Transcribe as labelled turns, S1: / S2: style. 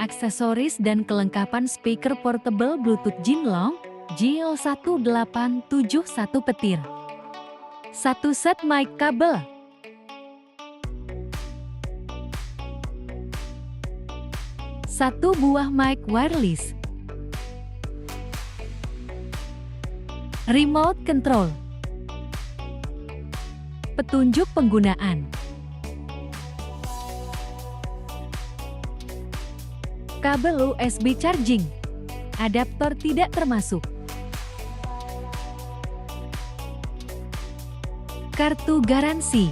S1: aksesoris dan kelengkapan speaker portable Bluetooth Jinlong JL1871 petir. 1 set mic kabel. 1 buah mic wireless. Remote control. Petunjuk penggunaan. Kabel USB charging. Adaptor tidak termasuk. Kartu garansi.